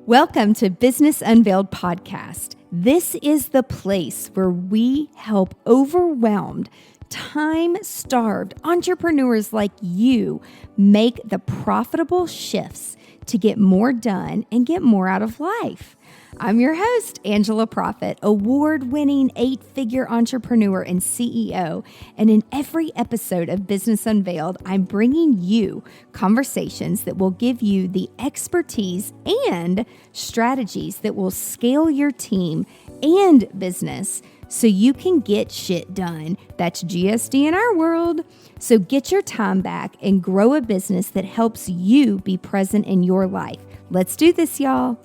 Welcome to Business Unveiled Podcast. This is the place where we help overwhelmed, time-starved entrepreneurs like you make the profitable shifts to get more done and get more out of life. I'm your host, Angela Proffitt, award-winning 8-figure entrepreneur and CEO. And in every episode of Business Unveiled, I'm bringing you conversations that will give you the expertise and strategies that will scale your team and business so you can get shit done. That's GSD in our world. So get your time back and grow a business that helps you be present in your life. Let's do this, y'all.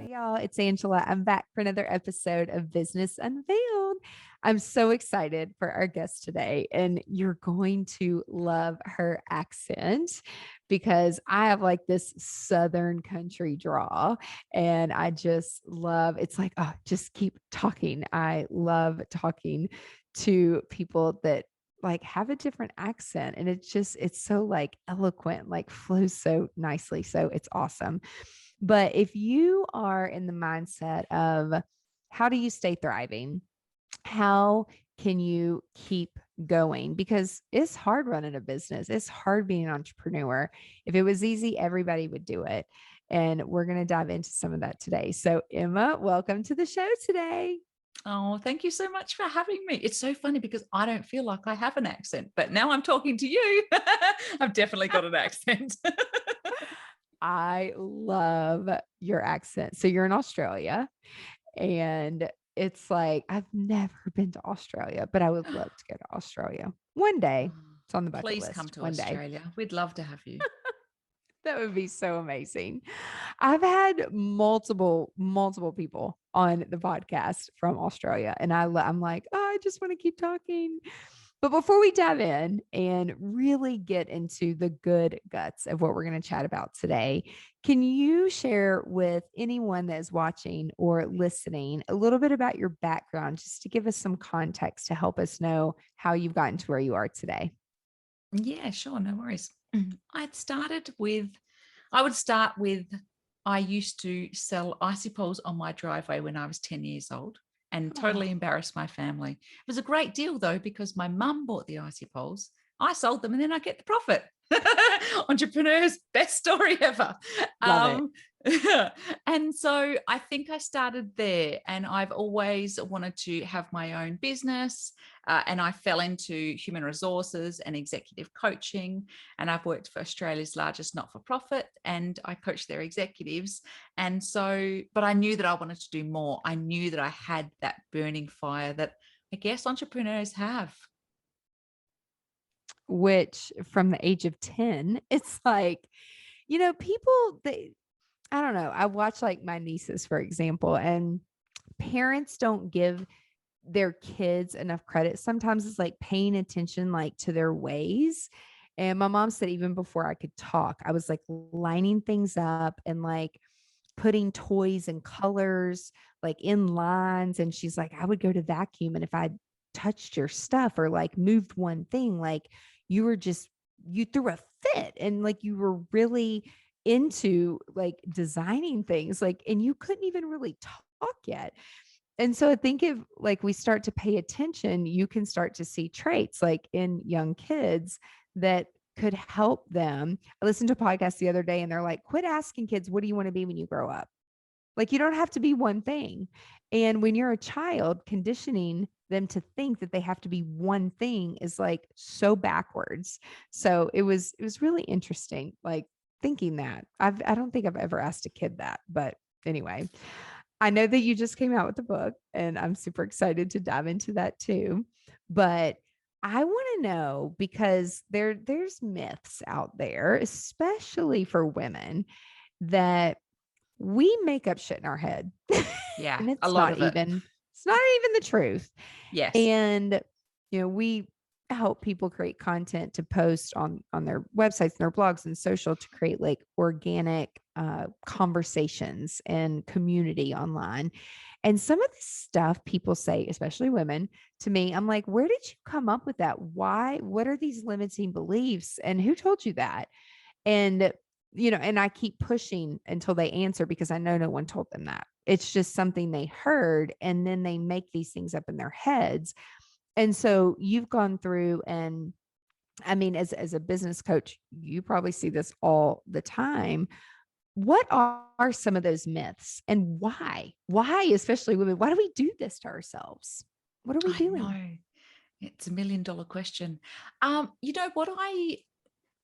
Y'all, it's Angela. I'm back for another episode of Business Unveiled. I'm so excited for our guest today, and you're going to love her accent because I have like this Southern country draw, and I just love, it's like, oh, just keep talking. I love talking to people that like have a different accent, and it's so like eloquent, like flows so nicely. So it's awesome. But if you are in the mindset of how do you stay thriving? How can you keep going? Because it's hard running a business. It's hard being an entrepreneur. If it was easy, everybody would do it. And we're going to dive into some of that today. So Emma, welcome to the show today. Oh, thank you so much for having me. It's so funny because I don't feel like I have an accent, but now I'm talking to you. I've definitely got an accent. I love your accent. So you're in Australia, and it's like, I've never been to Australia, but I would love to go to Australia one day. It's on the bucket Please list. come to one Australia. day. We'd love to have you. That would be so amazing. I've had multiple people on the podcast from Australia, and I'm like, oh, I just want to keep talking. But before we dive in and really get into the good guts of what we're going to chat about today, can you share with anyone that is watching or listening a little bit about your background, just to give us some context to help us know how you've gotten to where you are today? Yeah, sure. No worries. I would start with, I used to sell icy poles on my driveway when I was 10 years old and totally embarrassed my family. It was a great deal though, because my mum bought the icy poles. I sold them and then I get the profit. Entrepreneurs, best story ever. Love it. And so I think I started there, and I've always wanted to have my own business. And I fell into human resources and executive coaching. And I've worked for Australia's largest not-for-profit, and I coach their executives. And so, but I knew that I wanted to do more. I knew that I had that burning fire that I guess entrepreneurs have. Which from the age of 10, it's like, people, I don't know. I watch like my nieces, for example, and parents don't give their kids enough credit. Sometimes it's like paying attention like to their ways. And my mom said, even before I could talk, I was like lining things up and like putting toys and colors like in lines. And she's like, I would go to vacuum, and if I touched your stuff or like moved one thing, like you threw a fit, and like you were really into like designing things, like, and you couldn't even really talk yet. And so I think if like we start to pay attention, you can start to see traits like in young kids that could help them. I listened to a podcast the other day, and they're like, quit asking kids, what do you want to be when you grow up? Like, you don't have to be one thing. And when you're a child, conditioning them to think that they have to be one thing is like so backwards. So it was really interesting, like thinking that. I don't think I've ever asked a kid that, but anyway, I know that you just came out with the book, and I'm super excited to dive into that too. But I want to know, because there's myths out there, especially for women, that we make up shit in our head. Yeah, And a lot of it. it's not even the truth. Yes. And we help people create content to post on their websites and their blogs and social to create like organic conversations and community online. And some of the stuff people say, especially women, to me, I'm like, where did you come up with that? Why? What are these limiting beliefs? And who told you that? And, and I keep pushing until they answer because I know no one told them that. It's just something they heard. And then they make these things up in their heads. And so you've gone through, and I mean, as a business coach, you probably see this all the time. What are some of those myths and why? Why, especially women, why do we do this to ourselves? What are we I doing? know. It's $1 million question. You know what? I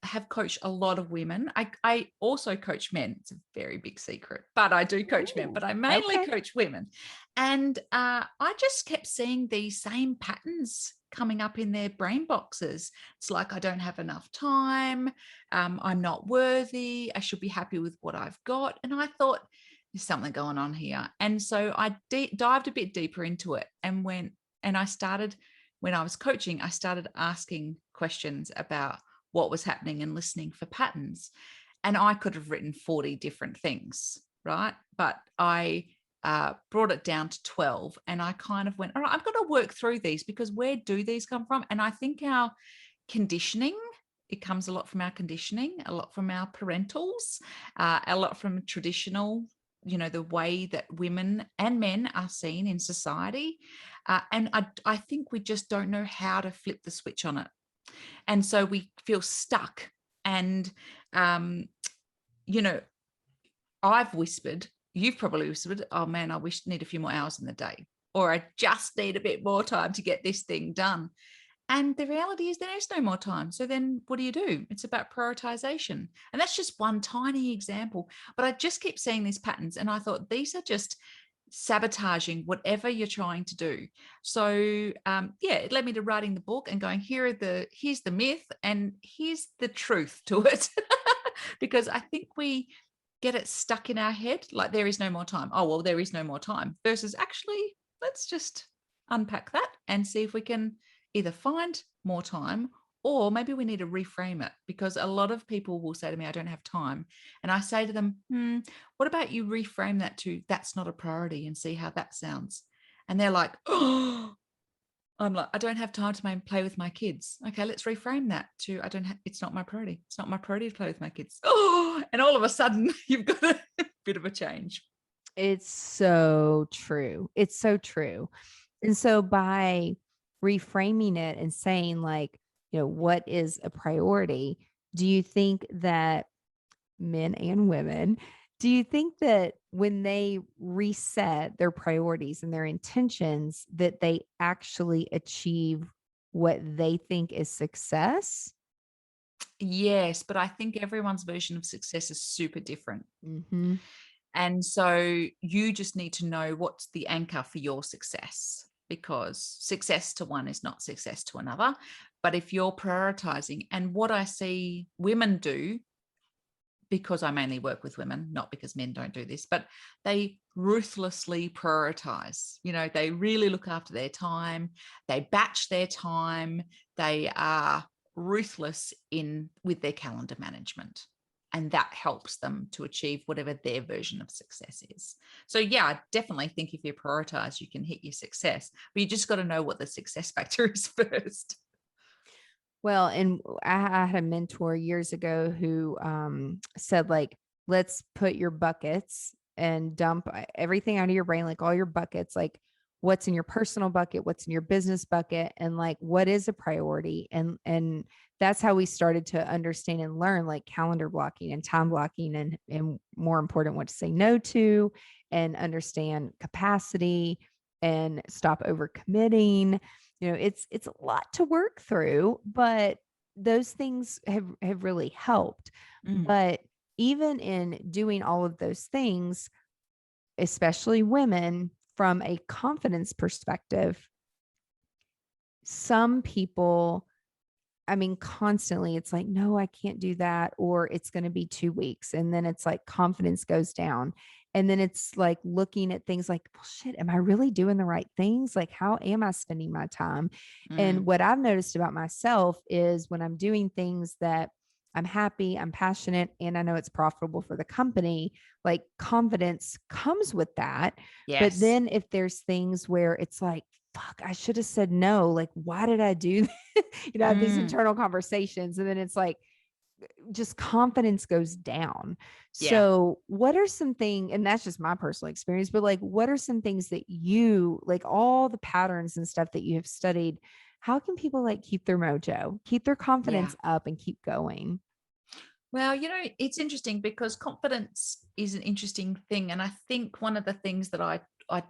have coached a lot of women. I also coach men. It's a very big secret, but I do coach men, but I mainly Okay. coach women. And I just kept seeing these same patterns coming up in their brain boxes. It's like, I don't have enough time. I'm not worthy. I should be happy with what I've got. And I thought, there's something going on here. And so I dived a bit deeper into it and I started, when I was coaching, I started asking questions about what was happening and listening for patterns. And I could have written 40 different things, right? But I brought it down to 12 and I kind of went, all right, I've got to work through these because where do these come from? And I think our conditioning, it comes a lot from our conditioning, a lot from our parentals, a lot from traditional, the way that women and men are seen in society. And I think we just don't know how to flip the switch on it. And so we feel stuck. And, I've whispered, you've probably whispered, oh man, I need a few more hours in the day, or I just need a bit more time to get this thing done. And the reality is there is no more time. So then what do? It's about prioritization. And that's just one tiny example. But I just keep seeing these patterns. And I thought these are just sabotaging whatever you're trying to do. So it led me to writing the book and going, here's the myth and here's the truth to it. Because I think we get it stuck in our head, like there is no more time. Oh, well, there is no more time, versus actually, let's just unpack that and see if we can either find more time, or maybe we need to reframe it, because a lot of people will say to me, I don't have time. And I say to them, what about you reframe that to, that's not a priority, and see how that sounds. And they're like, oh, I'm like, I don't have time to play with my kids. Okay, let's reframe that to, it's not my priority. It's not my priority to play with my kids. Oh, and all of a sudden you've got a bit of a change. It's so true. It's so true. And so by reframing it and saying like, what is a priority? Do you think that men and women, do you think that when they reset their priorities and their intentions, that they actually achieve what they think is success? Yes, but I think everyone's version of success is super different. Mm-hmm. And so you just need to know what's the anchor for your success, because success to one is not success to another. But if you're prioritizing, and what I see women do, because I mainly work with women, not because men don't do this, but they ruthlessly prioritize. They really look after their time. They batch their time. They are ruthless with their calendar management. And that helps them to achieve whatever their version of success is. So yeah, I definitely think if you prioritize, you can hit your success, but you just got to know what the success factor is first. Well, and I had a mentor years ago who said, like, let's put your buckets and dump everything out of your brain, like all your buckets, like what's in your personal bucket, what's in your business bucket, and like what is a priority. And that's how we started to understand and learn like calendar blocking and time blocking, and more important, what to say no to, and understand capacity and stop overcommitting. It's a lot to work through, but those things have really helped. Mm. But even in doing all of those things, especially women, from a confidence perspective, some people I mean, constantly it's like, no, I can't do that. Or it's going to be 2 weeks. And then it's like confidence goes down. And then it's like looking at things like, well, shit, am I really doing the right things? Like, how am I spending my time? And Mm, what I've noticed about myself is when I'm doing things that I'm happy, I'm passionate, and I know it's profitable for the company, like confidence comes with that. But yes. then if there's things where it's like, fuck, I should have said no. Like, why did I do that? I have these Mm, internal conversations. And then it's like, just confidence goes down. yeah. So, what are some things, and that's just my personal experience, but like, what are some things that you like, all the patterns and stuff that you have studied? How can people like keep their mojo, keep their Yeah. confidence up, and keep going? Well, it's interesting because confidence is an interesting thing. And I think one of the things that I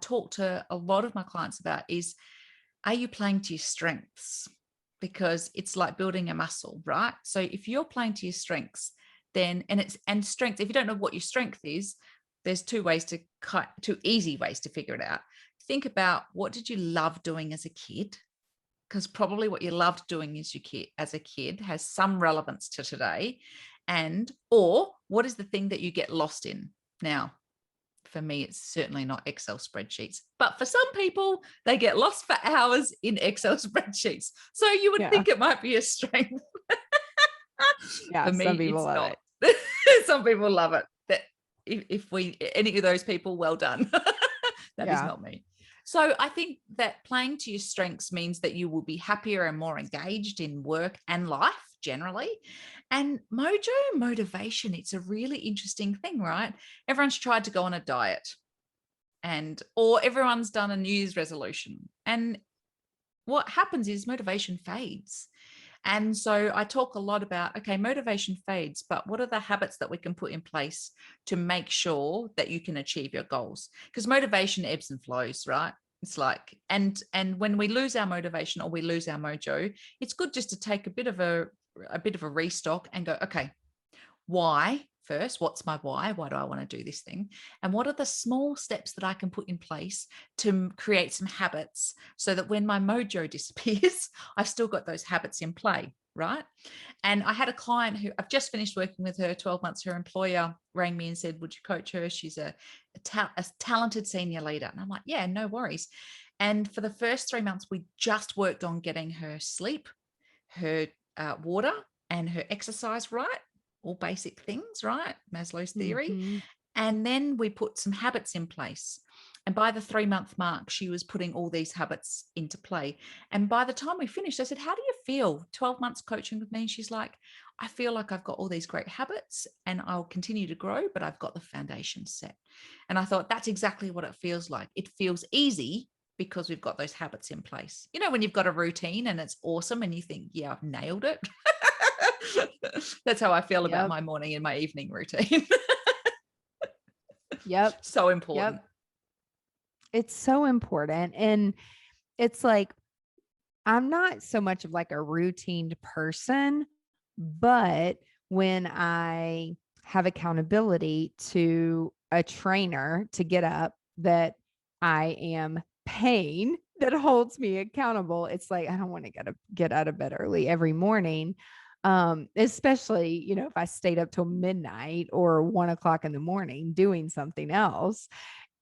talk to a lot of my clients about is, are you playing to your strengths? Because it's like building a muscle, right? So if you're playing to your strengths, then and strength, if you don't know what your strength is, there's two easy ways to figure it out. Think about, what did you love doing as a kid? Because probably what you loved doing as a kid has some relevance to today. And or what is the thing that you get lost in now? For me, it's certainly not Excel spreadsheets, but for some people, they get lost for hours in Excel spreadsheets. So you would Yeah. think it might be a strength. Yeah. For me, Some people it's love not. it. Some people love it. That if we any of those people, well done. That is Yeah. not me. So I think that playing to your strengths means that you will be happier and more engaged in work and life generally. And Mojo Motivation, it's a really interesting thing, right? Everyone's tried to go on a diet, or everyone's done a New Year's resolution. And what happens is motivation fades. And so I talk a lot about, okay, motivation fades, but what are the habits that we can put in place to make sure that you can achieve your goals? Because motivation ebbs and flows, right? It's like, and when we lose our motivation or we lose our mojo, it's good just to take a bit of a restock and go, okay, why first? What's my why? Why do I want to do this thing? And what are the small steps that I can put in place to create some habits so that when my mojo disappears, I've still got those habits in play, right? And I had a client who I've just finished working with her 12 months. Her employer rang me and said, would you coach her? She's a talented senior leader. And I'm like, yeah, no worries. And for the first 3 months, we just worked on getting her sleep, her water, and her exercise right, all basic things, right? Maslow's theory. Mm-hmm. And then we put some habits in place. And by the 3 month mark, she was putting all these habits into play. And by the time we finished, I said, how do you feel? 12 months coaching with me. And she's like, I feel like I've got all these great habits and I'll continue to grow, but I've got the foundation set. And I thought, that's exactly what it feels like. It feels easy because we've got those habits in place. When you've got a routine and it's awesome and you think, yeah, I've nailed it. That's how I feel about Yep. my morning and my evening routine. Yep. So important. Yep. It's so important. And it's like, I'm not so much of like a routine person, but when I have accountability to a trainer to get up that I am paying that holds me accountable, it's like I don't want to get out of bed early every morning. Especially, if I stayed up till midnight or 1 o'clock in the morning doing something else.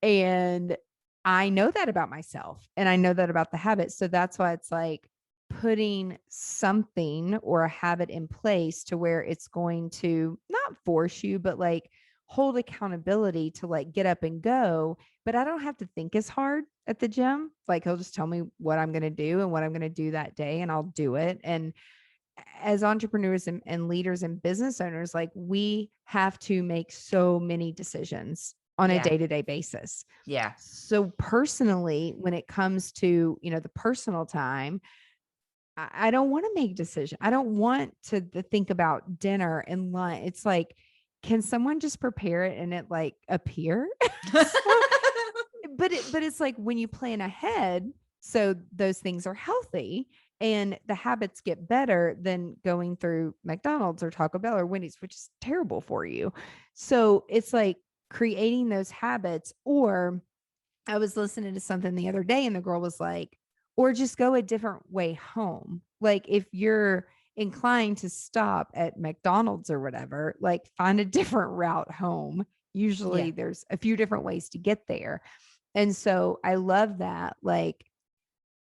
And I know that about myself and I know that about the habit. So that's why it's like putting something or a habit in place to where it's going to not force you, but like hold accountability to like get up and go. But I don't have to think as hard at the gym. Like he'll just tell me what I'm going to do and what I'm going to do that day and I'll do it. And as entrepreneurs and leaders and business owners, like we have to make so many decisions on a Yeah. day-to-day basis. Yeah. So personally, when it comes to, the personal time, I don't want to make decisions. I don't want to think about dinner and lunch. It's like, can someone just prepare it and it like appear? So, but it's like when you plan ahead, so those things are healthy and the habits get better than going through McDonald's or Taco Bell or Wendy's, which is terrible for you. So it's like creating those habits. Or I was listening to something the other day and the girl was like, or just go a different way home. Like if you're inclined to stop at McDonald's or whatever, like find a different route home. Yeah. Usually there's a few different ways to get there. And so I love that, like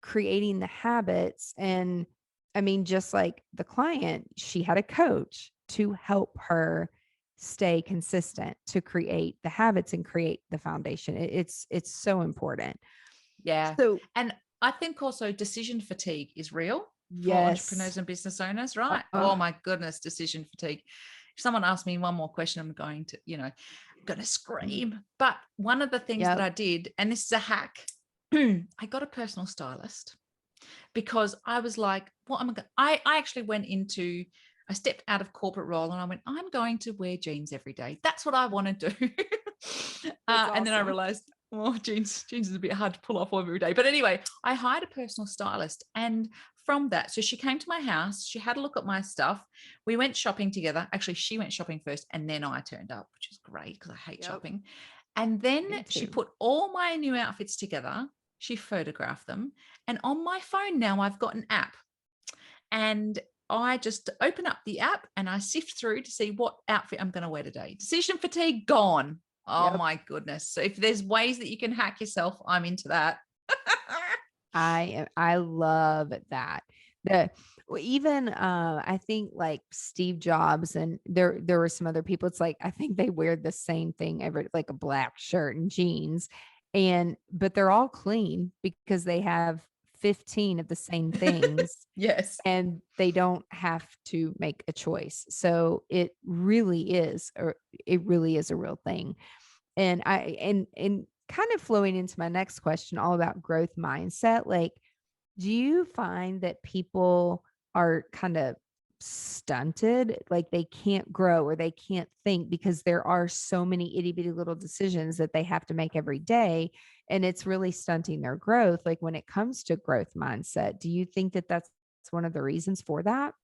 creating the habits. And I mean, just like the client, she had a coach to help her stay consistent, to create the habits and create the foundation. It's so important. Yeah. So And I think also decision fatigue is real for yes. entrepreneurs and business owners, right? Uh, Oh my goodness, decision fatigue. If someone asks me one more question, I'm going to, going to scream. But one of the things that yep. I did, and this is a hack, I got a personal stylist because I was like, what am I going I actually went into I stepped out of corporate role and I went, I'm going to wear jeans every day. That's what I want to do. That's And then I awesome. realized, well, jeans is a bit hard to pull off every day. But anyway, I hired a personal stylist. And from that, so she came to my house, she had a look at my stuff. We went shopping together. Actually, she went shopping first and then I turned up, which is great because I hate Yep. shopping. And then Me she too. put all my new outfits together. She photographed them. And on my phone now, I've got an app. And I just open up the app and I sift through to see what outfit I'm going to wear today. Decision fatigue gone. Oh Yep. my goodness. So if there's ways that you can hack yourself, I'm into that. I love that. The even I think like Steve Jobs and there were some other people. It's like I think they wear the same thing every, like a black shirt and jeans, and but they're all clean because they have 15 of the same things Yes. and they don't have to make a choice. So it really is a real thing. And and kind of flowing into my next question, all about growth mindset. Like, do you find that people are kind of stunted, like they can't grow or they can't think because there are so many itty bitty little decisions that they have to make every day, and it's really stunting their growth? Like when it comes to growth mindset, do you think that that's one of the reasons for that?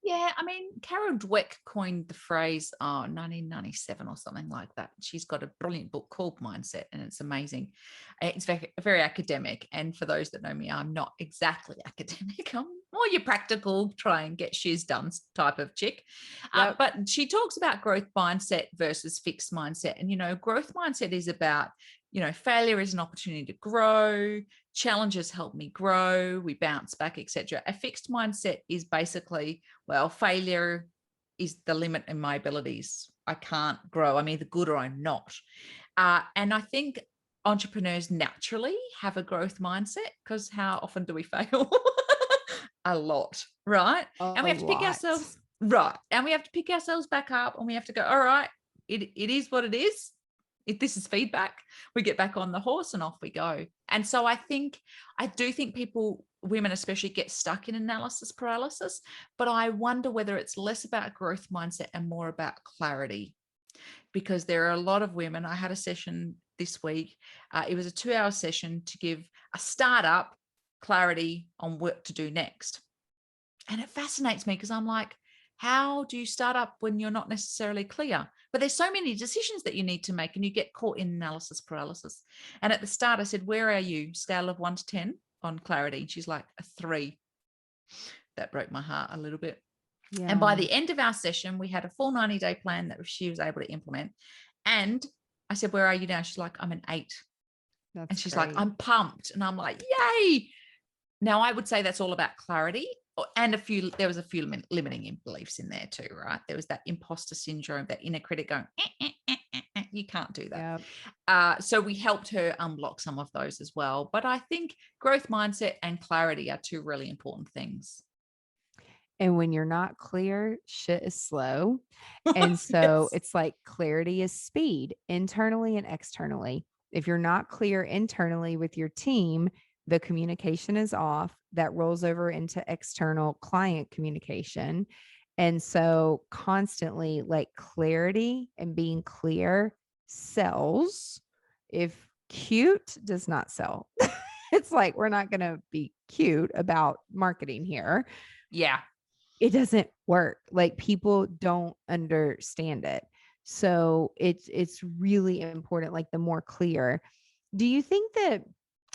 Yeah, I mean, Carol Dweck coined the phrase 1997 or something like that. She's got a brilliant book called Mindset, and it's amazing. It's very, very academic. And for those that know me, I'm not exactly academic. I'm more your practical, try and get shiz done type of chick. Yep. But she talks about growth mindset versus fixed mindset. And, growth mindset is about, failure is an opportunity to grow, challenges help me grow, we bounce back, etc. A fixed mindset is basically, well, failure is the limit in my abilities. I can't grow. I'm either good or I'm not. And I think entrepreneurs naturally have a growth mindset because how often do we fail? A lot, right? And A we have to pick lot. ourselves, right. And we have to pick ourselves back up and we have to go, all right, it is what it is. If this is feedback, we get back on the horse and off we go. And so I do think people, women especially, get stuck in analysis paralysis, but I wonder whether it's less about growth mindset and more about clarity, because there are a lot of women. I had a session this week. It was a 2-hour session to give a startup clarity on what to do next. And it fascinates me because I'm like, how do you start up when you're not necessarily clear? But there's so many decisions that you need to make and you get caught in analysis paralysis. And at the start, I said, where are you? Scale of 1 to 10 on clarity. And she's like, a 3. That broke my heart a little bit. And by Yeah. the end of our session, we had a full 90-day plan that she was able to implement. And I said, where are you now? She's like, I'm an 8. And That's she's like, great. I'm pumped. And I'm like, yay. Now, I would say that's all about clarity, and there was a few limiting beliefs in there too, right? There was that imposter syndrome, that inner critic going, you can't do that. Yeah. So we helped her unblock some of those as well. But I think growth mindset and clarity are 2 really important things. And when you're not clear, shit is slow. And so Yes. it's like clarity is speed internally and externally. If you're not clear internally with your team, the communication is off. That rolls over into external client communication. And so constantly, like clarity and being clear sells. If cute does not sell, it's like we're not going to be cute about marketing here. Yeah. It doesn't work. Like people don't understand it. So it's really important, like the more clear. Do you think that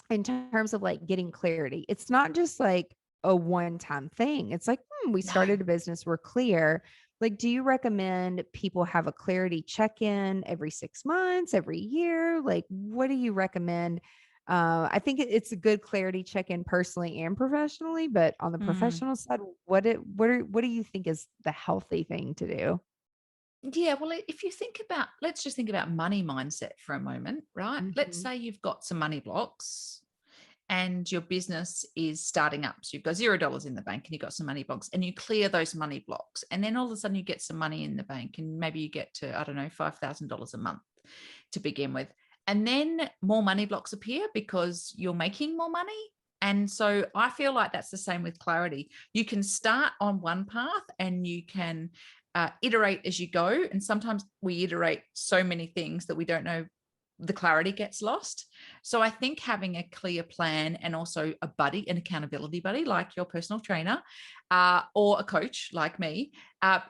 in terms of like getting clarity, it's not just like a one-time thing. It's like, we No. started a business, we're clear. Like, do you recommend people have a clarity check-in every 6 months, every year? Like, what do you recommend? I think it's a good clarity check-in personally and professionally, but on the Mm. professional side, what do you think is the healthy thing to do? Yeah, well, if you think about, let's just think about money mindset for a moment, right? Let's Mhm. say you've got some money blocks and your business is starting up. So you've got $0 in the bank and you've got some money blocks and you clear those money blocks. And then all of a sudden you get some money in the bank and maybe you get to, I don't know, $5,000 a month to begin with. And then more money blocks appear because you're making more money. And so I feel like that's the same with clarity. You can start on one path and you can iterate as you go. And sometimes we iterate so many things that we don't know, the clarity gets lost. So I think having a clear plan and also a buddy, an accountability buddy like your personal trainer or a coach like me,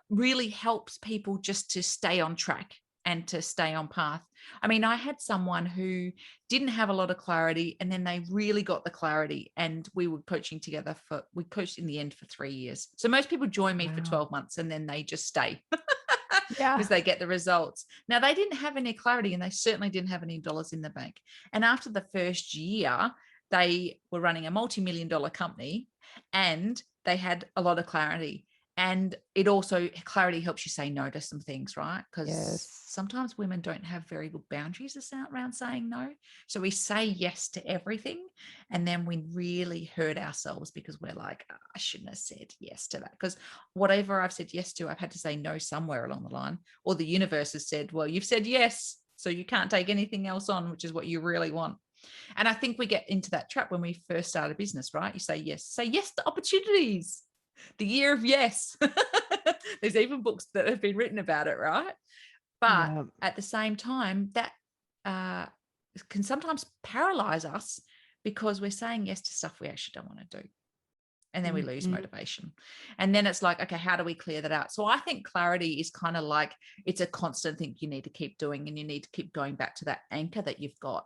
really helps people just to stay on track and to stay on path. I mean, I had someone who didn't have a lot of clarity and then they really got the clarity, and we were coaching together we coached in the end for 3 years. So most people join me for Wow. 12 months and then they just stay because Yeah. they get the results. Now, they didn't have any clarity and they certainly didn't have any dollars in the bank. And after the first year, they were running a multi-million dollar company and they had a lot of clarity. And it also, clarity helps you say no to some things, right? Because Yes. sometimes women don't have very good boundaries around saying no. So we say yes to everything. And then we really hurt ourselves because we're like, "Oh, I shouldn't have said yes to that." Because whatever I've said yes to, I've had to say no somewhere along the line. Or the universe has said, well, you've said yes, so you can't take anything else on, which is what you really want. And I think we get into that trap when we first start a business, right? You say yes to opportunities, the year of yes. There's even books that have been written about it, right? But Yeah. at the same time, that uh, can sometimes paralyze us because we're saying yes to stuff we actually don't want to do, and then we lose Mhm. motivation. And then it's like, okay, how do we clear that out? So I think clarity is kind of like, it's a constant thing you need to keep doing, and you need to keep going back to that anchor that you've got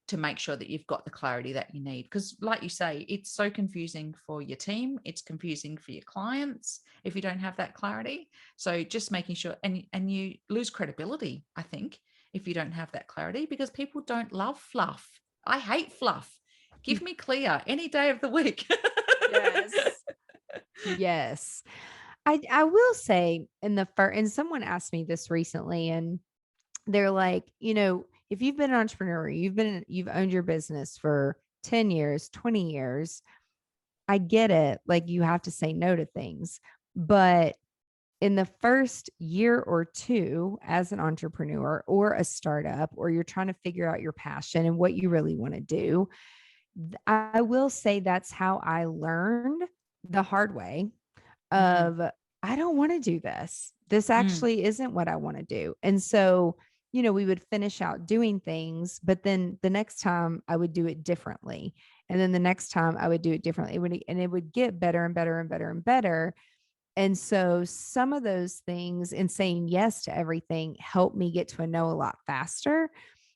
to make sure that you've got the clarity that you need. Because like you say, it's so confusing for your team, it's confusing for your clients if you don't have that clarity. So just making sure, and you lose credibility, I think, if you don't have that clarity, because people don't love fluff. I hate fluff. Give me clear any day of the week. Yes. Yes. I will say in the first, and someone asked me this recently, and they're like, if you've been an entrepreneur, you've owned your business for 10 years, 20 years, I get it. Like, you have to say no to things. But in the first year or two as an entrepreneur or a startup, or you're trying to figure out your passion and what you really want to do, I will say that's how I learned the hard way Mm, of, I don't want to do this. This mm, actually isn't what I want to do. And so, we would finish out doing things, but then the next time I would do it differently. And then the next time I would do it differently. It would get better and better and better and better. And so some of those things in saying yes to everything helped me get to a no a lot faster.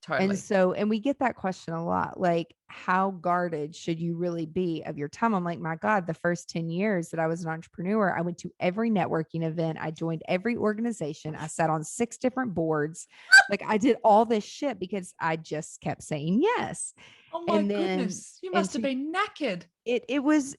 And totally. so, and we get that question a lot, like, how guarded should you really be of your time? I'm like, my God, the first 10 years that I was an entrepreneur, I went to every networking event. I joined every organization. I sat on 6 different boards. Like, I did all this shit because I just kept saying yes. Oh my And then, goodness. You and must have to been knackered. it was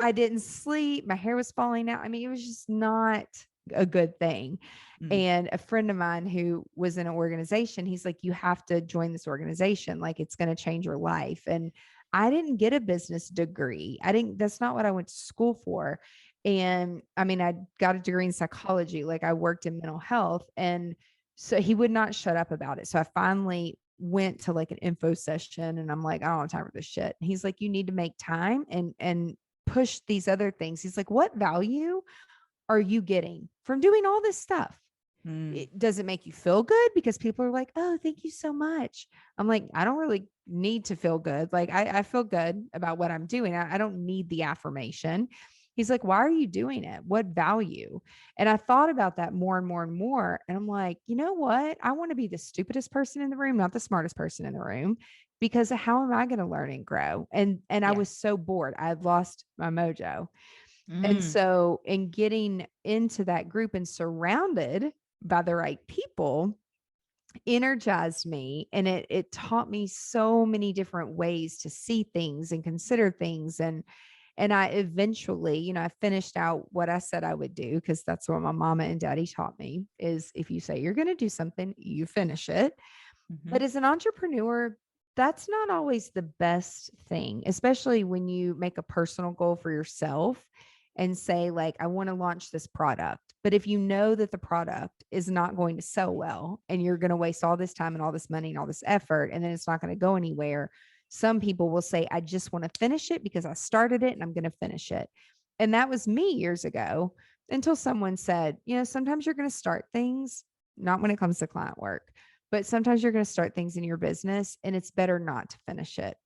I didn't sleep, my hair was falling out. I mean, it was just not a good thing. Mm, And a friend of mine who was in an organization, he's like, you have to join this organization. Like, it's going to change your life. And I didn't get a business degree. That's not what I went to school for. And I mean, I got a degree in psychology. Like, I worked in mental health. And so he would not shut up about it. So I finally went to like an info session, and I'm like, I don't have time for this shit. And he's like, you need to make time and push these other things. He's like, what value are you getting from doing all this stuff? mm, Does it make you feel good? Because people are like, oh, thank you so much. I'm like, I don't really need to feel good. Like, I feel good about what I'm doing. I don't need the affirmation. He's like, why are you doing it? What value? And I thought about that more and more and more. And I'm like, you know what? I want to be the stupidest person in the room, not the smartest person in the room. because how am I going to learn and grow? And I Yeah. was so bored. I had lost my mojo. And Mm. so in getting into that group and surrounded by the right people energized me, and it taught me so many different ways to see things and consider things. And I eventually, I finished out what I said I would do, because that's what my mama and daddy taught me, is if you say you're going to do something, you finish it. But Mhm. as an entrepreneur, that's not always the best thing, especially when you make a personal goal for yourself and say, like, I want to launch this product. But if you know that the product is not going to sell well and you're going to waste all this time and all this money and all this effort, and then it's not going to go anywhere, some people will say, I just want to finish it because I started it and I'm going to finish it. And that was me years ago, until someone said, sometimes you're going to start things, not when it comes to client work, but sometimes you're going to start things in your business and it's better not to finish it.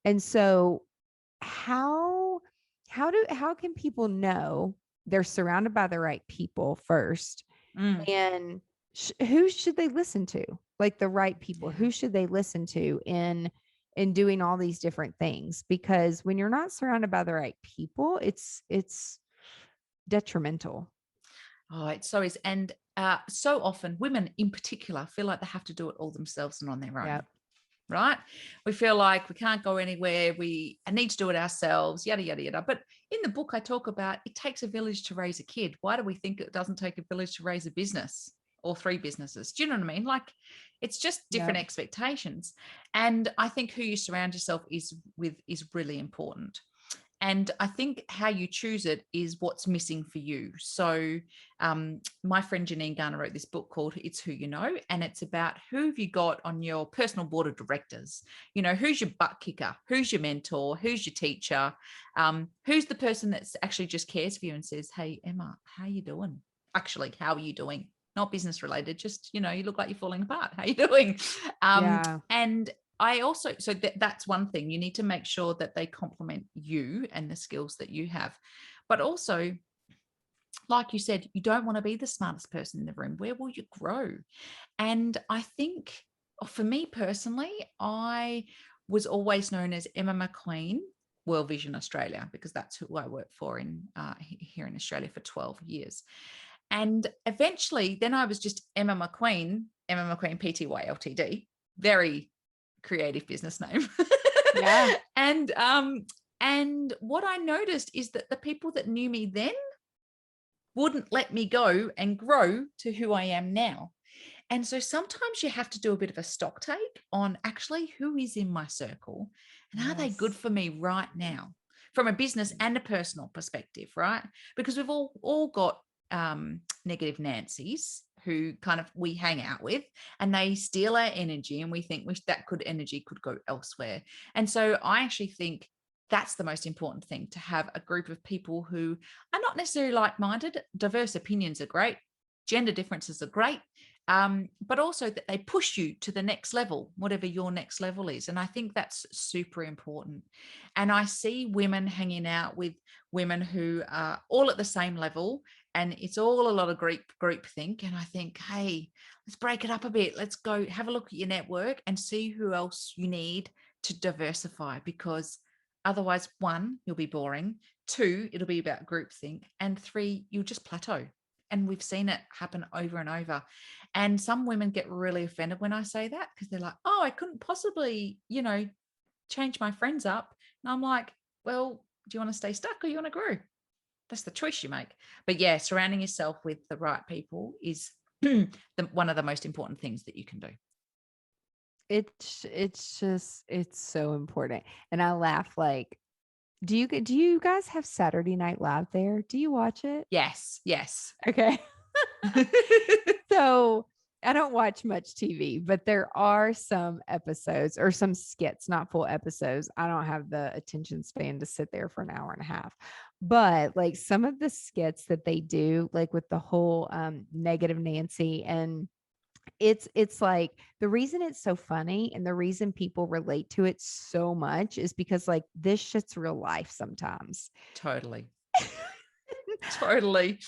And so how how can people know they're surrounded by the right people first? Mm. And who should they listen to? Like, the right people, Yeah. who should they listen to in doing all these different things? Because when you're not surrounded by the right people, it's detrimental. Oh, it so is. And so often women in particular feel like they have to do it all themselves and on their Yeah. own, right? We feel like we can't go anywhere. We need to do it ourselves, yada, yada, yada. But in the book, I talk about it takes a village to raise a kid. Why do we think it doesn't take a village to raise a business or three businesses? Do you know what I mean? Like, it's just Yeah. different expectations. And I think who you surround yourself with is really important. And I think how you choose it is what's missing for you. So, my friend Janine Garner wrote this book called It's Who You Know, and it's about who have you got on your personal board of directors. Who's your butt kicker? Who's your mentor? Who's your teacher? Who's the person that's actually just cares for you and says, "Hey, Emma, how you doing? Actually, how are you doing? Not business related, just, you look like you're falling apart. How you doing?" Yeah. And I also, so that's one thing. You need to make sure that they complement you and the skills that you have. But also, like you said, you don't want to be the smartest person in the room. Where will you grow? And I think, for me personally, I was always known as Emma McQueen, World Vision Australia, because that's who I worked for here in Australia for 12 years. And eventually, then I was just Emma McQueen Pty Ltd. Very creative business name. Yeah. And what I noticed is that the people that knew me then wouldn't let me go and grow to who I am now. And so sometimes you have to do a bit of a stock take on actually who is in my circle and are they good Yes. for me right now, from a business and a personal perspective, right? Because we've all got negative Nancy's who kind of we hang out with, and they steal our energy, and we think that energy could go elsewhere. And so I actually think that's the most important thing, to have a group of people who are not necessarily like-minded. Diverse opinions are great. Gender differences are great. But also that they push you to the next level, whatever your next level is. And I think that's super important. And I see women hanging out with women who are all at the same level, and it's all a lot of group think. And I think, hey, let's break it up a bit. Let's go have a look at your network and see who else you need to diversify, because otherwise, one, you'll be boring. Two, it'll be about groupthink. And three, you'll just plateau. And we've seen it happen over and over. And some women get really offended when I say that, because they're like, oh, I couldn't possibly, change my friends up. And I'm like, well, do you want to stay stuck or you want to grow? That's the choice you make. But yeah, surrounding yourself with the right people is one of the most important things that you can do. It's so important. And I laugh, like, do you guys have Saturday Night Live there? Do you watch it? Yes, yes. Okay. So I don't watch much TV, but there are some episodes or some skits, not full episodes. I don't have the attention span to sit there for an hour and a half. But like some of the skits that they do, like with the whole negative Nancy, and it's like the reason it's so funny and the reason people relate to it so much is because like this shit's real life sometimes. Totally. Totally.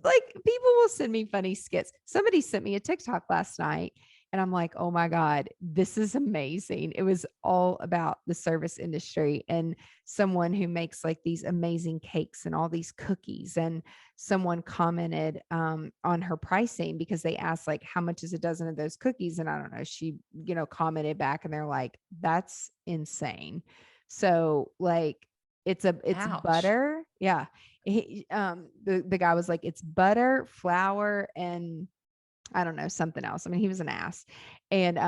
Like, people will send me funny skits. Somebody sent me a TikTok last night, And I'm like, oh my God, this is amazing. It was all about the service industry and someone who makes like these amazing cakes and all these cookies. And someone commented on her pricing because they asked like, how much is a dozen of those cookies? And I don't know, she, commented back and they're like, that's insane. So like, it's Ouch. butter. Yeah. The guy was like, it's butter, flour, and I don't know, something else. I mean, he was an ass. And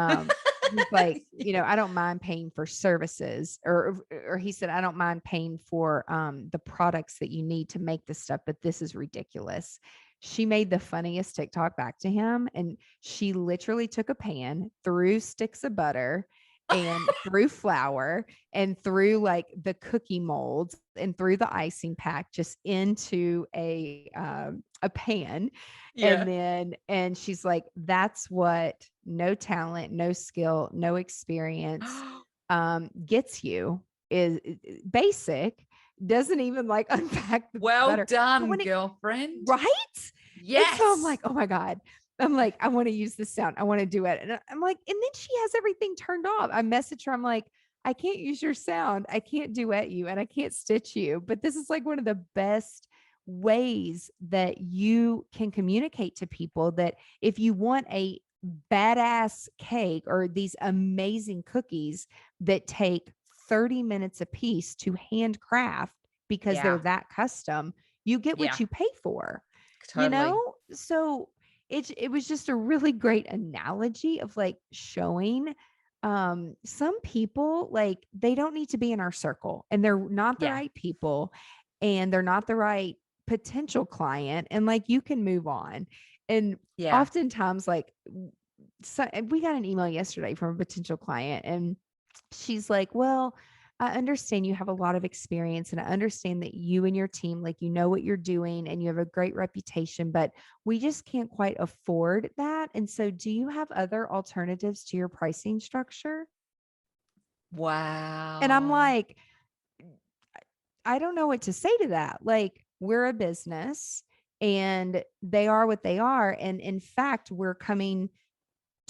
he's like, Yeah. I don't mind paying for services, or he said, I don't mind paying for the products that you need to make this stuff, but this is ridiculous. She made the funniest TikTok back to him, and she literally took a pan, threw sticks of butter and threw flour and threw like the cookie molds and threw the icing pack just into a pan. Yeah. And she's like, that's what no talent, no skill, no experience gets you is basic, doesn't even like unpack the Well butter. But done, when it, girlfriend. right? And so I'm Yes. like, oh my God. I'm like, I want to use this sound. I want to do it. And I'm like, and then she has everything turned off. I message her. I'm like, I can't use your sound. I can't duet you and I can't stitch you. But this is like one of the best ways that you can communicate to people that if you want a badass cake or these amazing cookies that take 30 minutes a piece to handcraft because they're Yeah. that custom, you get what Yeah. you pay for, Totally. So it was just a really great analogy of like showing some people like they don't need to be in our circle and they're not the Yeah. right people and they're not the right potential client, and like you can move on. And Yeah. oftentimes like so we got an email yesterday from a potential client, and she's like, well, I understand you have a lot of experience and I understand that you and your team, like, what you're doing and you have a great reputation, but we just can't quite afford that. And so do you have other alternatives to your pricing structure? And I'm Wow. like, I don't know what to say to that. Like, we're a business and they are what they are. And in fact, we're coming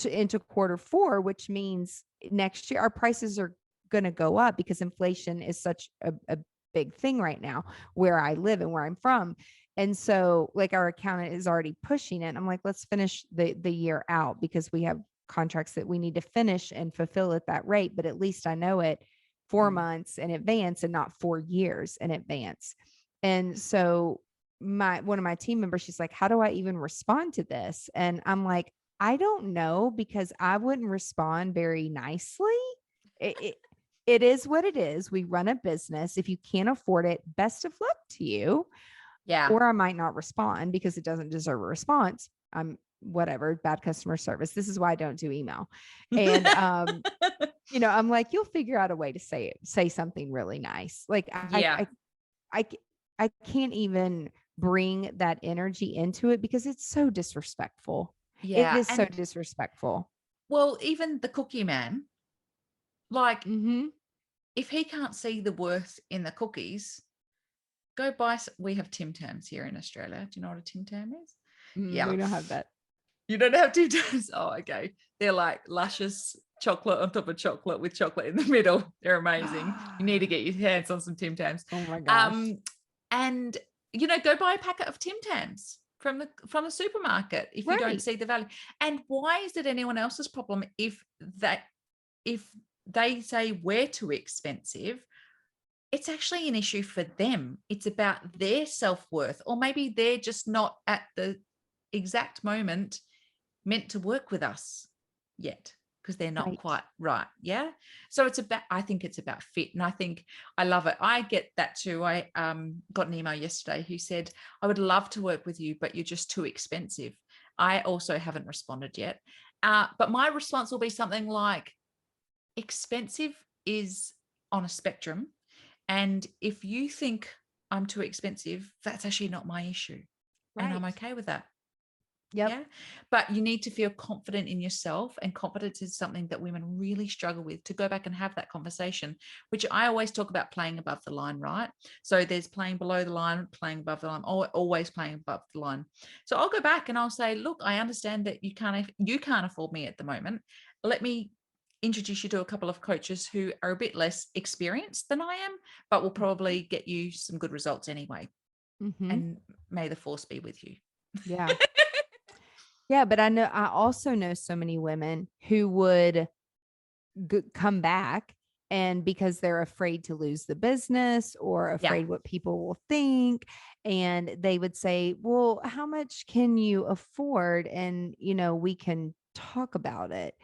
into quarter four, which means next year our prices are going to go up because inflation is such a big thing right now where I live and where I'm from. And so like our accountant is already pushing it. I'm like, let's finish the year out because we have contracts that we need to finish and fulfill at that rate. But at least I know it 4 months in advance and not 4 years in advance. And so one of my team members, she's like, how do I even respond to this? And I'm like, I don't know because I wouldn't respond very nicely. It, it, it is what it is. We run a business. If you can't afford it, best of luck to you. Yeah. Or I might not respond because it doesn't deserve a response. I'm whatever, bad customer service. This is why I don't do email. And I'm like, you'll figure out a way to say something really nice. Like Yeah. I, I can't even bring that energy into it because it's so disrespectful. It Yeah. is so And disrespectful. well, even the cookie man, like Mm-hmm. if he can't see the worth in the cookies, go buy. We have Tim Tams here in Australia. Do you know what a Tim Tam is? Yeah. We don't have that. You don't have Tim Tams. Oh, okay. They're like luscious chocolate on top of chocolate with chocolate in the middle. They're amazing. You need to get your hands on some Tim Tams. Oh my gosh. Um, and go buy a packet of Tim Tams from the supermarket if you don't Right. see the value. And why is it anyone else's problem if they say we're too expensive? It's actually an issue for them. It's about their self-worth, or maybe they're just not at the exact moment meant to work with us yet because they're not Right. quite right. Yeah. So I think it's about fit. And I think I love it. I get that too. I got an email yesterday who said, I would love to work with you, but you're just too expensive. I also haven't responded yet. But my response will be something like, expensive is on a spectrum. And if you think I'm too expensive, that's actually not my issue. And I'm Right. okay with that. Yep. Yeah. But you need to feel confident in yourself. And confidence is something that women really struggle with, to go back and have that conversation, which I always talk about playing above the line, right? So there's playing below the line, playing above the line, always playing above the line. So I'll go back and I'll say, look, I understand that you can't afford me at the moment. Let me introduce you to a couple of coaches who are a bit less experienced than I am, but will probably get you some good results anyway. Mm-hmm. And may the force be with you. Yeah. Yeah. But I also know so many women who would come back, and because they're afraid to lose the business or Yeah. afraid what people will think, and they would say, well, how much can you afford, and we can talk about it.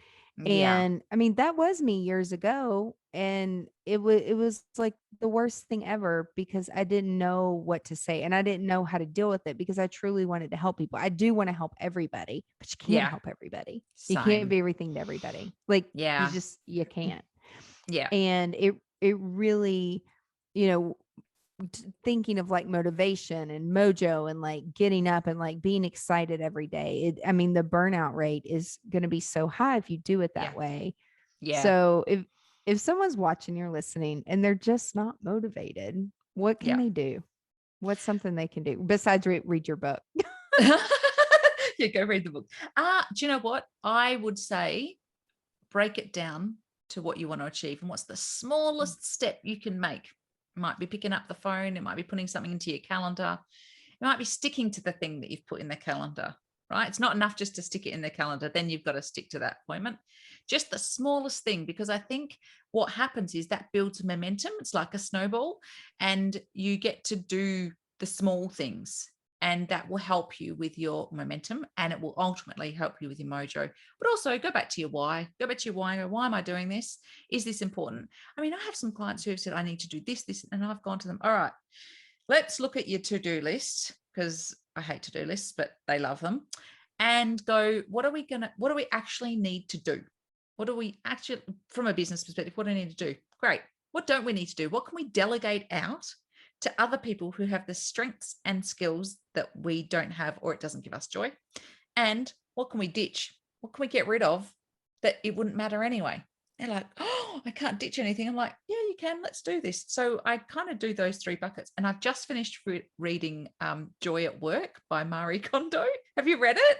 Yeah. And I mean, that was me years ago, and it was like the worst thing ever, because I didn't know what to say, and I didn't know how to deal with it, because I truly wanted to help people. I do want to help everybody, but you can't Yeah. help everybody. You can't Same. be everything to everybody. Like, Yeah. you can't. Yeah. And it really, you know, thinking of like motivation and mojo and like getting up and like being excited every day. I mean, the burnout rate is going to be so high if you do it Yeah. that way. Yeah. So if someone's watching or listening and they're just not motivated, what can Yeah. they do? What's something they can do besides read your book? Yeah, go read the book. Do you know what? I would say break it down to what you want to achieve and what's the smallest step you can make. It might be picking up the phone, it might be putting something into your calendar, it might be sticking to the thing that you've put in the calendar, right? It's not enough just to stick it in the calendar, then you've got to stick to that appointment. Just the smallest thing, because I think what happens is that builds momentum. It's like a snowball, and you get to do the small things, and that will help you with your momentum, and it will ultimately help you with your mojo. But also go back to your why. Go back to your why. Why am I doing this? Is this important? I mean, I have some clients who have said, I need to do this, and I've gone to them, all right, let's look at your to-do list, because I hate to-do lists, but they love them, and go, what do we actually need to do? What do we actually, from a business perspective, what do we need to do? Great. What don't we need to do? What can we delegate out to other people who have the strengths and skills that we don't have, or it doesn't give us joy? And what can we ditch? What can we get rid of that it wouldn't matter anyway? They're like, oh, I can't ditch anything. I'm like, yeah, you can. Let's do this. So I kind of do those three buckets. And I've just finished reading Joy at Work by Marie Kondo. Have you read it?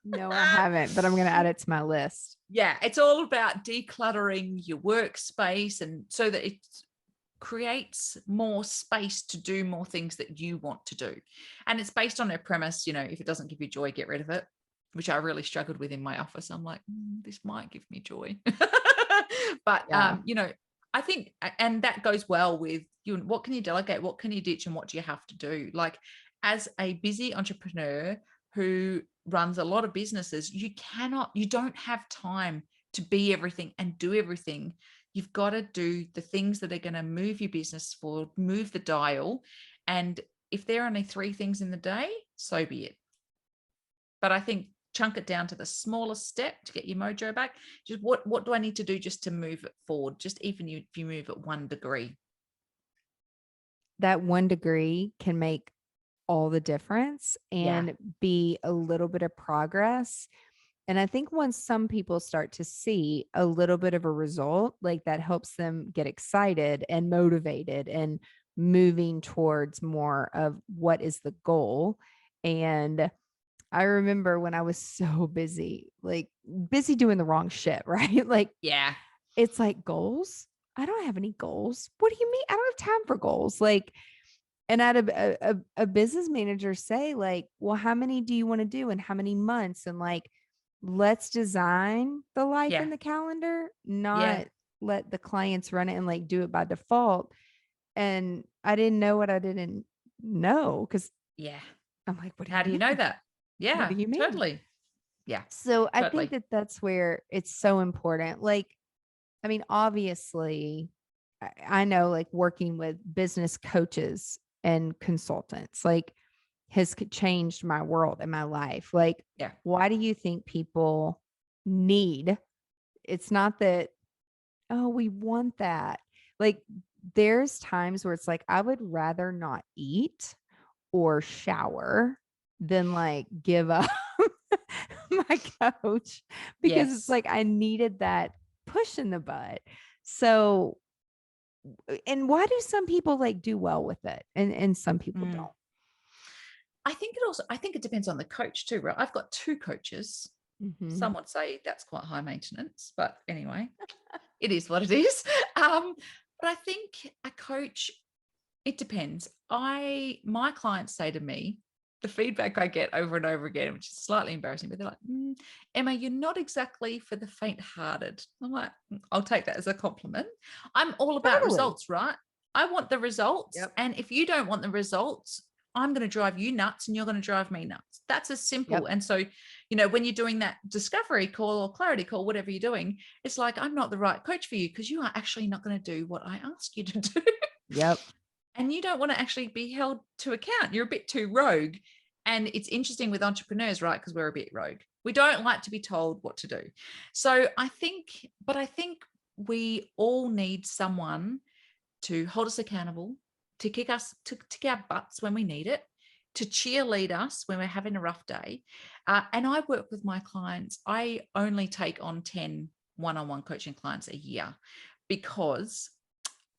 No, I haven't, but I'm going to add it to my list. Yeah, it's all about decluttering your workspace, and so that it creates more space to do more things that you want to do. And it's based on a premise, if it doesn't give you joy, get rid of it, which I really struggled with in my office. I'm like, this might give me joy. But Yeah. I think, and that goes well with you. What can you delegate? What can you ditch? And what do you have to do? Like, as a busy entrepreneur who runs a lot of businesses, you don't have time to be everything and do everything. You've got to do the things that are going to move your business forward, move the dial. And if there are only 3 things in the day, so be it. But I think chunk it down to the smallest step to get your mojo back. Just what do I need to do just to move it forward? Just even if you move it 1 degree. That 1 degree can make all the difference Yeah. and be a little bit of progress. And I think once some people start to see a little bit of a result, like that helps them get excited and motivated and moving towards more of what is the goal. And I remember when I was so busy, like busy doing the wrong shit, right? Like, Yeah. it's like, goals. I don't have any goals. What do you mean? I don't have time for goals. Like, and I had a business manager say, like, well, how many do you want to do and how many months? And like, let's design the life Yeah. in the calendar, Yeah. not let the clients run it and like do it by default. And I didn't know what I didn't know, because Yeah. I'm like, what do How you do you know mean? that? What do Yeah, you mean? totally. Yeah, So I think totally. that that's where it's so important. Like, I mean, obviously, I know, like, working with business coaches and consultants, like, has changed my world and my life. Like, Yeah. why do you think people need? It's not that, oh, we want that. Like, there's times where it's like, I would rather not eat or shower than like give up my coach because it's Yes. like I needed that push in the butt. So, and why do some people like do well with it and some people Mm. don't? I think it depends on the coach too, right? I've got two coaches. Mm-hmm. Some would say that's quite high maintenance, but anyway, it is what it is. Um, but I think a coach, it depends. My clients say to me, the feedback I get over and over again, which is slightly embarrassing, but they're like, Emma, you're not exactly for the faint-hearted. I'm like, I'll take that as a compliment. I'm all about Totally. results, right? I want the results. Yep. And if you don't want the results, I'm going to drive you nuts and you're going to drive me nuts. That's as simple. Yep. And so, when you're doing that discovery call or clarity call, whatever you're doing, it's like, I'm not the right coach for you because you are actually not going to do what I ask you to do. Yep. And you don't want to actually be held to account. You're a bit too rogue. And it's interesting with entrepreneurs, right? Because we're a bit rogue. We don't like to be told what to do. So I think we all need someone to hold us accountable, to kick our butts when we need it, to cheerlead us when we're having a rough day. And I work with my clients. I only take on 10 one-on-one coaching clients a year because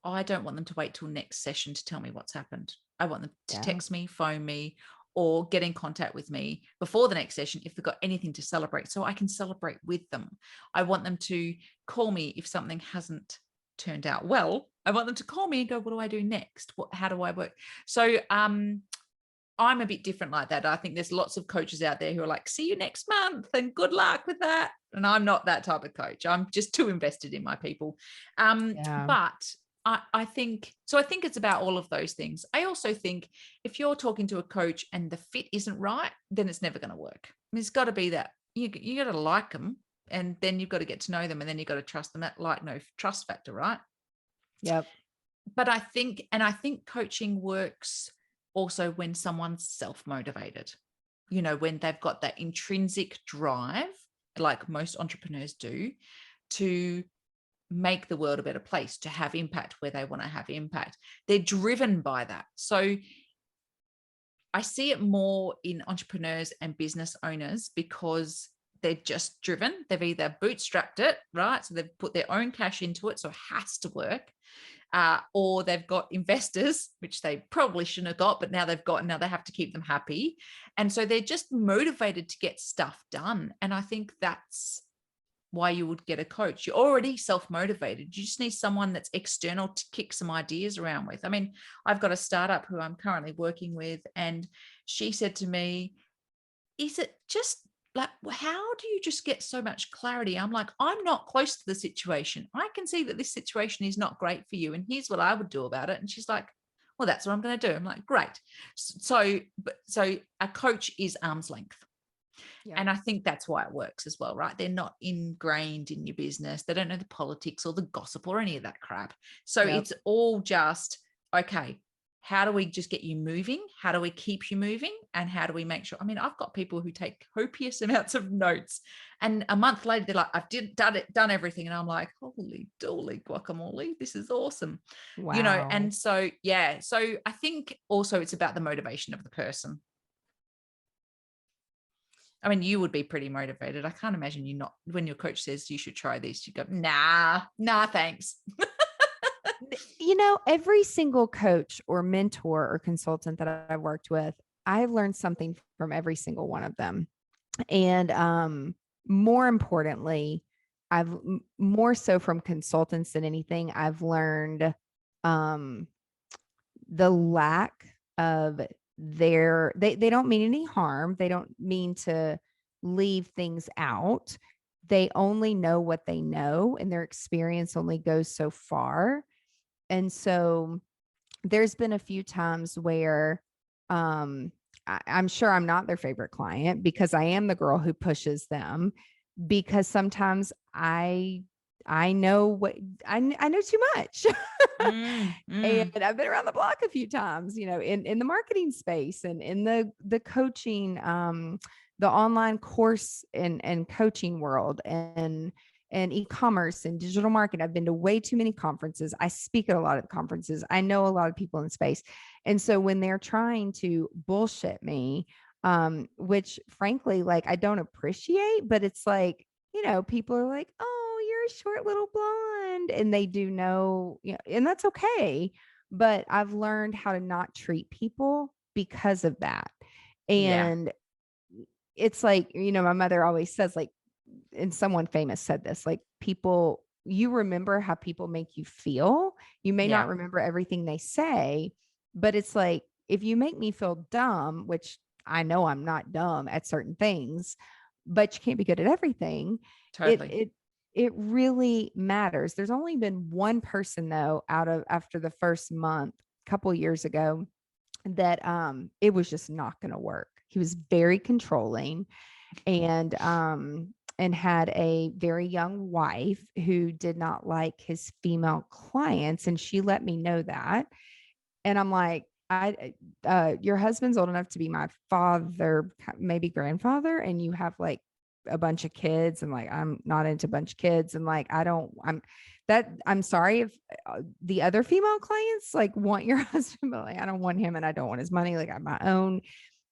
I don't want them to wait till next session to tell me what's happened. I want them to Yeah. text me, phone me, or get in contact with me before the next session if they've got anything to celebrate, so I can celebrate with them. I want them to call me if something hasn't turned out well. I want them to call me and go, what do I do next? How do I work? So I'm a bit different like that. I think there's lots of coaches out there who are like, see you next month and good luck with that. And I'm not that type of coach. I'm just too invested in my people. Yeah. But I think so. I think it's about all of those things. I also think if you're talking to a coach and the fit isn't right, then it's never going to work. I mean, it's got to be that you got to like them, and then you've got to get to know them, and then you've got to trust them. That like no trust factor, right? Yep. But I think coaching works also when someone's self-motivated. When they've got that intrinsic drive, like most entrepreneurs do, to make the world a better place, to have impact where they want to have impact. They're driven by that. So I see it more in entrepreneurs and business owners because they're just driven. They've either bootstrapped it, right? So they've put their own cash into it, so it has to work. Or they've got investors, which they probably shouldn't have got, but now they've got, now they have to keep them happy. And so they're just motivated to get stuff done. And I think that's why you would get a coach. You're already self-motivated. You just need someone that's external to kick some ideas around with. I mean, I've got a startup who I'm currently working with, and she said to me, is it just like, how do you just get so much clarity? I'm like, I'm not close to the situation. I can see that this situation is not great for you, and here's what I would do about it. And she's like, well, that's what I'm going to do. I'm like, great. So a coach is arm's length. Yep. And I think that's why it works as well, right? They're not ingrained in your business. They don't know the politics or the gossip or any of that crap. So Yep. it's all just, okay, how do we just get you moving? How do we keep you moving? And how do we make sure? I mean, I've got people who take copious amounts of notes, and a month later, they're like, I've done everything. And I'm like, holy dooly guacamole, this is awesome. Wow. And so, yeah. So I think also it's about the motivation of the person. I mean, you would be pretty motivated. I can't imagine you not, when your coach says you should try this, you go, nah, thanks. Every single coach or mentor or consultant that I've worked with, I've learned something from every single one of them. And more importantly, I've more so from consultants than anything, I've learned the lack of they don't mean any harm. They don't mean to leave things out. They only know what they know, and their experience only goes so far. And so there's been a few times where I'm sure I'm not their favorite client because I am the girl who pushes them, because sometimes I know I know too much. And I've been around the block a few times, in the marketing space and in the coaching, the online course and coaching world and e-commerce and digital marketing. I've been to way too many conferences. I speak at a lot of conferences. I know a lot of people in the space. And so when they're trying to bullshit me, which frankly, like I don't appreciate, but it's like, people are like, oh, you're a short little blonde. And they do know, and that's okay. But I've learned how to not treat people because of that. Yeah, And it's like, my mother always says, like, and someone famous said this, like, people, you remember how people make you feel. You may not yeah, remember everything they say, but it's like, if you make me feel dumb, which I know I'm not dumb at certain things, but you can't be good at everything. It, totally. it, it really matters. There's only been one person though, after the first month, a couple years ago, that it was just not going to work. He was very controlling, and had a very young wife who did not like his female clients, and she let me know that. And I'm like, your husband's old enough to be my father, maybe grandfather, and you have like a bunch of kids, and like I'm not into a bunch of kids, and like I'm sorry if the other female clients like want your husband, but like I don't want him, and I don't want his money. Like I have my own.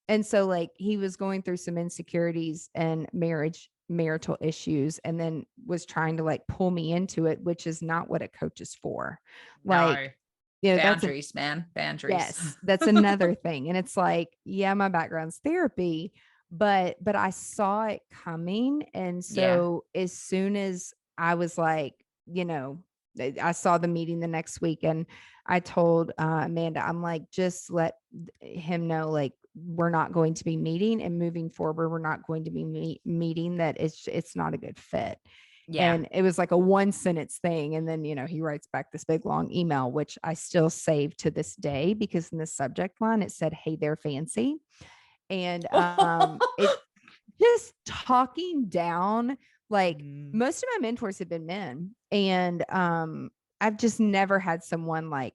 And so like he was going through some insecurities and marital issues, and then was trying to like pull me into it, which is not what a coach is for. No, Like, that's an boundaries, man, boundaries. yes, that's another thing. And it's like, yeah, my background's therapy, but I saw it coming. And Yeah. so as soon as I was like, I saw the meeting the next week, and I told Amanda, I'm like, just let him know, like, we're not going to be meeting, and moving forward, we're not going to be meeting, that it's not a good fit. Yeah. And it was like a one sentence thing. And then, he writes back this big long email, which I still save to this day, because in the subject line, it said, "Hey, they're fancy." And it just talking down, like, Mm, most of my mentors have been men. And I've just never had someone like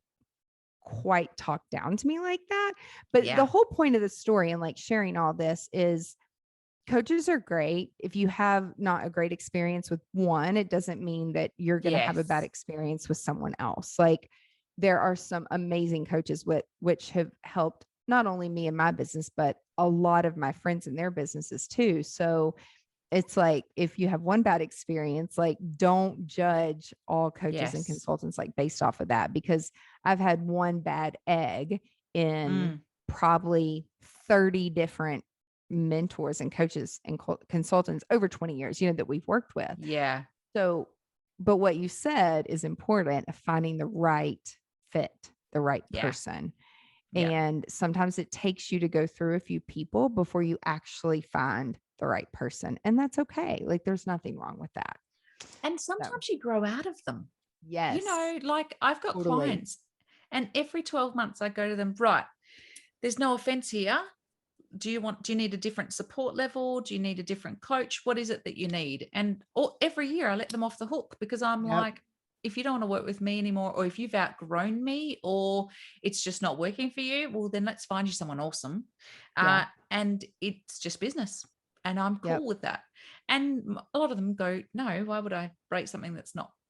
quite talk down to me like that. But the yeah. whole point of the story, and like sharing all this, is coaches are great. If you have not a great experience with one, it doesn't mean that you're going to have a bad Yes. experience with someone else. Like, there are some amazing coaches which have helped not only me in my business, but a lot of my friends in their businesses too. So it's like, if you have one bad experience, like, don't judge all coaches and Yes. consultants like based off of that, because I've had one bad egg in Mm, probably 30 different mentors and coaches and consultants over 20 years, that we've worked with. yeah. So, but what you said is important, of finding the right fit, the right Yeah. person. Yeah. And sometimes it takes you to go through a few people before you actually find the right person. And that's okay. Like, there's nothing wrong with that. And So, sometimes you grow out of them. yes, Like I've got totally. clients and every 12 months I go to them, right? There's no offense here. Do you need a different support level? Do you need a different coach? What is it that you need? And every year I let them off the hook, because I'm Yep. like, if you don't want to work with me anymore, or if you've outgrown me, or it's just not working for you, well, then let's find you someone awesome. Yeah. And it's just business. And I'm Yep. cool with that. And a lot of them go, no, why would I break something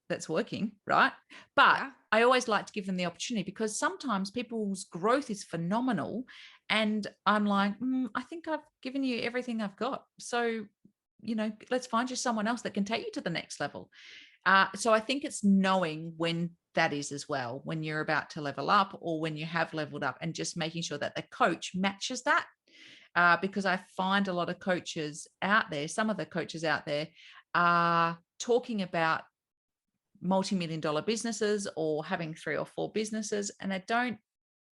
that's working? Right. But Yeah. I always like to give them the opportunity, because sometimes people's growth is phenomenal. And I'm like, I think I've given you everything I've got. So, let's find you someone else that can take you to the next level. So I think it's knowing when that is as well, when you're about to level up or when you have leveled up, and just making sure that the coach matches that. Because I find a lot of coaches out there, some of the coaches out there are talking about multi-million dollar businesses or having 3 or 4 businesses, and they don't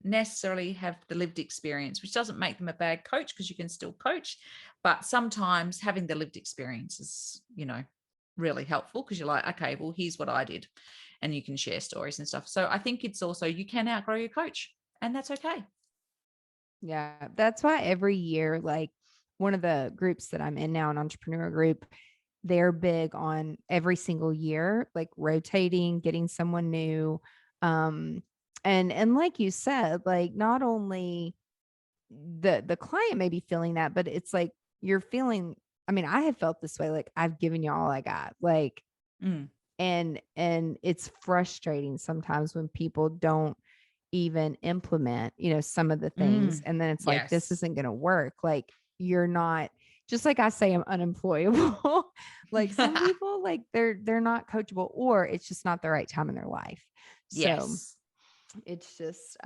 necessarily have the lived experience, which doesn't make them a bad coach, because you can still coach. But sometimes having the lived experience is, really helpful, because you're like, okay, well, here's what I did. And you can share stories and stuff. So I think it's also, you can outgrow your coach, and that's okay. Yeah. That's why every year, like, one of the groups that I'm in now, an entrepreneur group, they're big on every single year, like rotating, getting someone new. Um, and like you said, like, not only the client may be feeling that, but it's like you're feeling, I mean, I have felt this way, like, I've given you all I got, like, Mm, and it's frustrating sometimes when people don't even implement, some of the things. And then it's like, this yes. isn't going to work. Like, you're not, just like I say, I'm unemployable. Like some people, like they're not coachable, or it's just not the right time in their life. So Yes. it's just,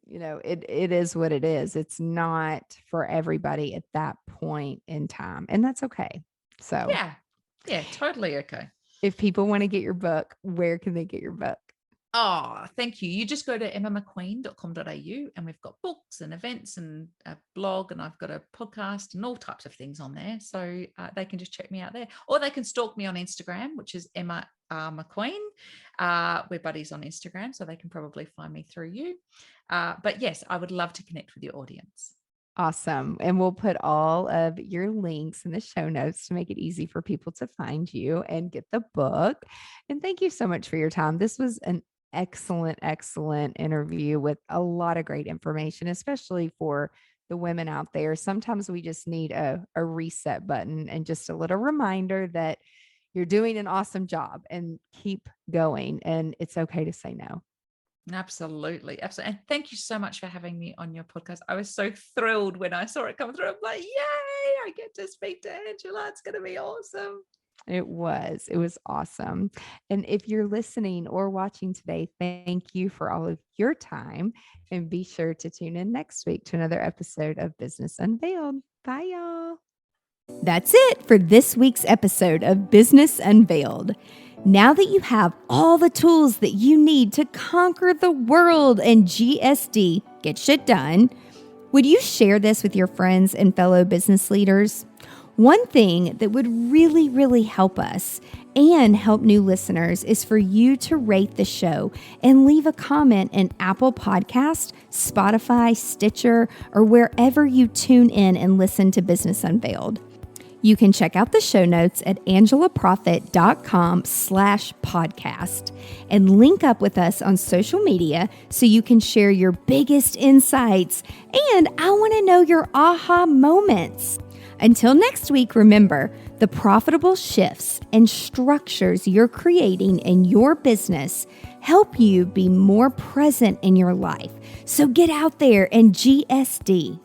it is what it is. It's not for everybody at that point in time, and that's okay. So Yeah, totally okay. if people want to get your book, where can they get your book? Oh, thank you. You just go to emmamcqueen.com.au and we've got books and events and a blog, and I've got a podcast and all types of things on there. So they can just check me out there, or they can stalk me on Instagram, which is Emma McQueen. We're buddies on Instagram, so they can probably find me through you. But yes, I would love to connect with your audience. Awesome. And we'll put all of your links in the show notes to make it easy for people to find you and get the book. And thank you so much for your time. This was an excellent interview with a lot of great information, especially for the women out there. Sometimes we just need a reset button and just a little reminder that you're doing an awesome job and keep going. And it's okay to say no. Absolutely. And thank you so much for having me on your podcast. I was so thrilled when I saw it come through. I'm like, yay, I get to speak to Angela. It's going to be awesome. It was awesome. And if you're listening or watching today, thank you for all of your time, and be sure to tune in next week to another episode of Business Unveiled. Bye, y'all. That's it for this week's episode of Business Unveiled. Now that you have all the tools that you need to conquer the world and GSD, get shit done, would you share this with your friends and fellow business leaders? One thing that would really help us and help new listeners is for you to rate the show and leave a comment in Apple Podcast, Spotify, Stitcher, or wherever you tune in and listen to Business Unveiled. You can check out the show notes at angelaproffitt.com/podcast and link up with us on social media so you can share your biggest insights. And I want to know your aha moments. Until next week, remember, the profitable shifts and structures you're creating in your business help you be more present in your life. So get out there and GSD.